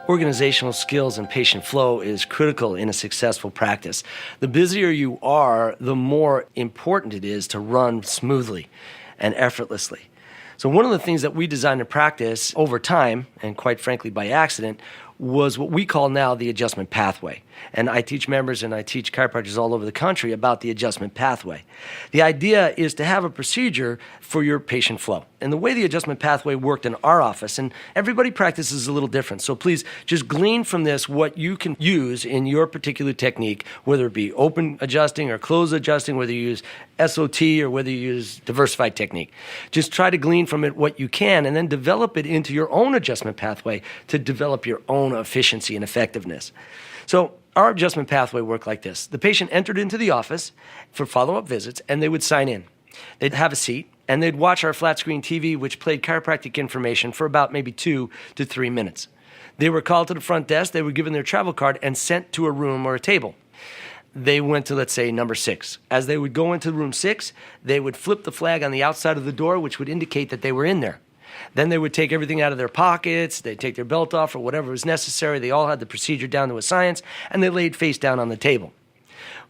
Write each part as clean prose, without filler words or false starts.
Organizational skills and patient flow is critical in a successful practice. The busier you are, the more important it is to run smoothly and effortlessly. So one of the things that we designed to practice over time, and quite frankly by accident, was what we call now the adjustment pathway. And I teach members and I teach chiropractors all over the country about the adjustment pathway. The idea is to have a procedure for your patient flow. And the way the adjustment pathway worked in our office, and everybody practices a little different, so please just glean from this what you can use in your particular technique, whether it be open adjusting or closed adjusting, whether you use SOT or whether you use diversified technique. Just try to glean from it what you can and then develop it into your own adjustment pathway to develop your own efficiency and effectiveness. So our adjustment pathway worked like this. The patient entered into the office for follow-up visits and they would sign in. They'd have a seat and they'd watch our flat screen TV, which played chiropractic information for about maybe 2 to 3 minutes. They were called to the front desk, they were given their travel card and sent to a room or a table. They went to, let's say, number 6. As they would go into room 6, they would flip the flag on the outside of the door, which would indicate that they were in there. Then they would take everything out of their pockets, they'd take their belt off or whatever was necessary. They all had the procedure down to a science, and they laid face down on the table.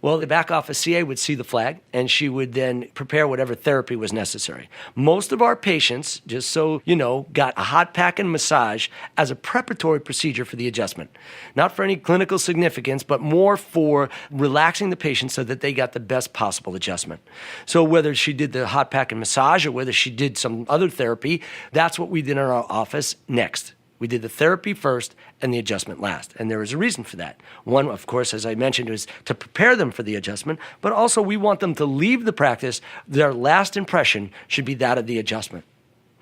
Well, the back office CA would see the flag, and she would then prepare whatever therapy was necessary. Most of our patients, just so you know, got a hot pack and massage as a preparatory procedure for the adjustment. Not for any clinical significance, but more for relaxing the patient so that they got the best possible adjustment. So whether she did the hot pack and massage or whether she did some other therapy, that's what we did in our office next. We did the therapy first and the adjustment last. And there is a reason for that. One, of course, as I mentioned, is to prepare them for the adjustment, but also we want them to leave the practice. Their last impression should be that of the adjustment.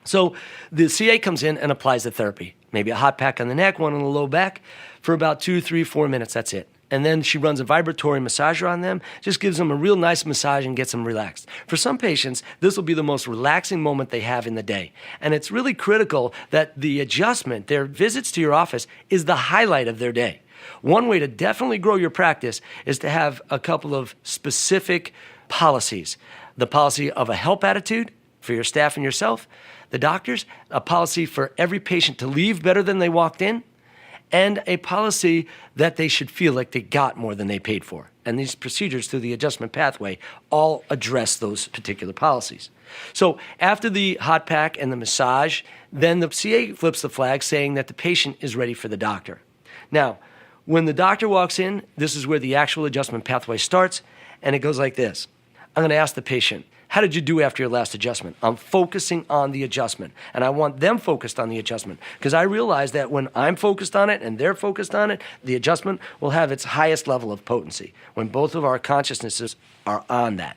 So the CA comes in and applies the therapy. Maybe a hot pack on the neck, one on the low back, for about 2, 3, 4 minutes. That's it. And then she runs a vibratory massager on them, just gives them a real nice massage and gets them relaxed. For some patients, this will be the most relaxing moment they have in the day. And it's really critical that the adjustment, their visits to your office, is the highlight of their day. One way to definitely grow your practice is to have a couple of specific policies. The policy of a help attitude for your staff and yourself, the doctors, a policy for every patient to leave better than they walked in, and a policy that they should feel like they got more than they paid for. And these procedures through the adjustment pathway all address those particular policies. So after the hot pack and the massage, then the CA flips the flag saying that the patient is ready for the doctor. Now, when the doctor walks in, this is where the actual adjustment pathway starts, and it goes like this. I'm gonna ask the patient, how did you do after your last adjustment? I'm focusing on the adjustment, and I want them focused on the adjustment because I realize that when I'm focused on it and they're focused on it, the adjustment will have its highest level of potency when both of our consciousnesses are on that.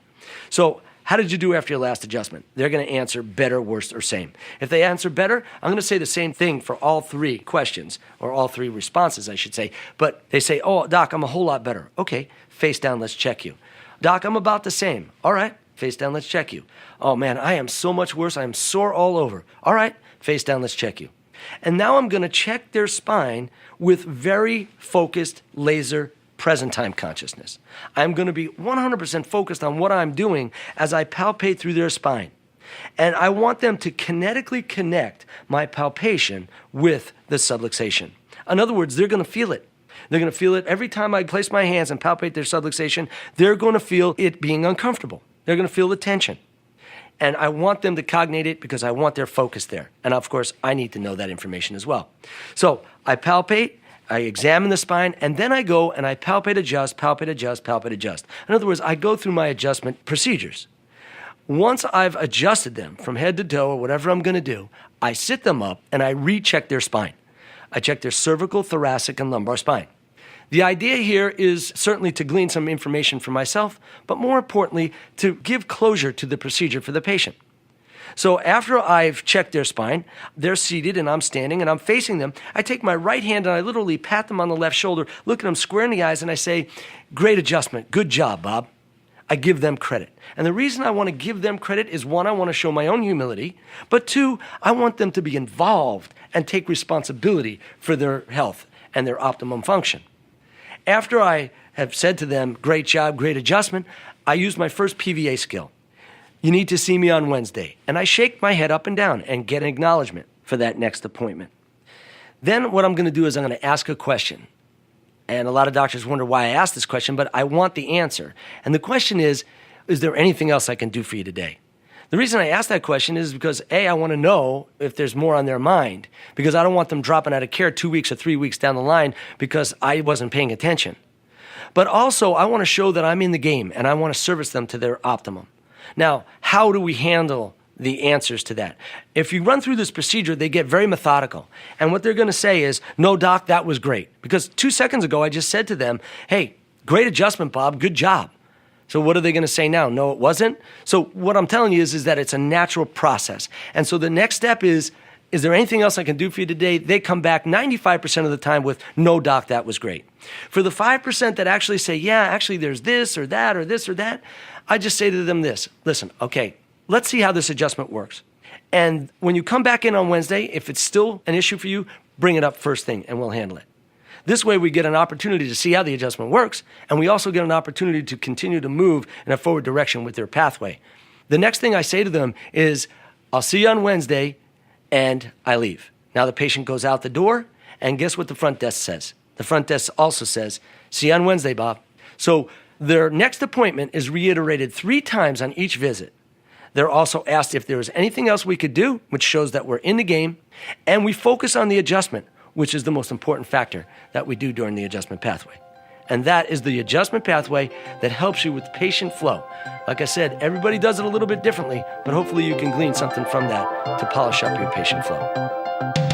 So how did you do after your last adjustment? They're going to answer better, worse, or same. If they answer better, I'm going to say the same thing for all 3 questions, or all 3 responses, I should say. But they say, oh, doc, I'm a whole lot better. Okay, face down, let's check you. Doc, I'm about the same. All right. Face down, let's check you. Oh man, I am so much worse. I am sore all over. All right, face down, let's check you. And now I'm gonna check their spine with very focused laser present time consciousness. I'm gonna be 100% focused on what I'm doing as I palpate through their spine. And I want them to kinetically connect my palpation with the subluxation. In other words, they're gonna feel it. They're gonna feel it every time I place my hands and palpate their subluxation. They're gonna feel it being uncomfortable. They're going to feel the tension. And I want them to cognate it because I want their focus there. And of course, I need to know that information as well. So I palpate, I examine the spine, and then I go and I palpate, adjust, palpate, adjust, palpate, adjust. In other words, I go through my adjustment procedures. Once I've adjusted them from head to toe or whatever I'm going to do, I sit them up and I recheck their spine. I check their cervical, thoracic, and lumbar spine. The idea here is certainly to glean some information for myself, but more importantly, to give closure to the procedure for the patient. So after I've checked their spine, they're seated and I'm standing and I'm facing them. I take my right hand and I literally pat them on the left shoulder, look at them square in the eyes, and I say, great adjustment, good job, Bob. I give them credit. And the reason I want to give them credit is 1, I want to show my own humility, but 2, I want them to be involved and take responsibility for their health and their optimum function. After I have said to them, great job, great adjustment, I use my first PVA skill. You need to see me on Wednesday. And I shake my head up and down and get an acknowledgement for that next appointment. Then what I'm going to do is I'm going to ask a question. And a lot of doctors wonder why I asked this question, but I want the answer. And the question is there anything else I can do for you today? The reason I ask that question is because, A, I want to know if there's more on their mind, because I don't want them dropping out of care 2 weeks or 3 weeks down the line because I wasn't paying attention. But also, I want to show that I'm in the game and I want to service them to their optimum. Now, how do we handle the answers to that? If you run through this procedure, they get very methodical. And what they're going to say is, no, doc, that was great. Because 2 seconds ago, I just said to them, hey, great adjustment, Bob, good job. So what are they going to say now? No, it wasn't? So what I'm telling you is that it's a natural process. And so the next step is there anything else I can do for you today? They come back 95% of the time with, no, doc, that was great. For the 5% that actually say, yeah, actually there's this or that or this or that, I just say to them this, listen, okay, let's see how this adjustment works. And when you come back in on Wednesday, if it's still an issue for you, bring it up first thing and we'll handle it. This way we get an opportunity to see how the adjustment works, and we also get an opportunity to continue to move in a forward direction with their pathway. The next thing I say to them is, I'll see you on Wednesday, and I leave. Now the patient goes out the door, and guess what the front desk says? The front desk also says, see you on Wednesday, Bob. So their next appointment is reiterated 3 times on each visit. They're also asked if there was anything else we could do, which shows that we're in the game, and we focus on the adjustment, which is the most important factor that we do during the adjustment pathway. And that is the adjustment pathway that helps you with patient flow. Like I said, everybody does it a little bit differently, but hopefully you can glean something from that to polish up your patient flow.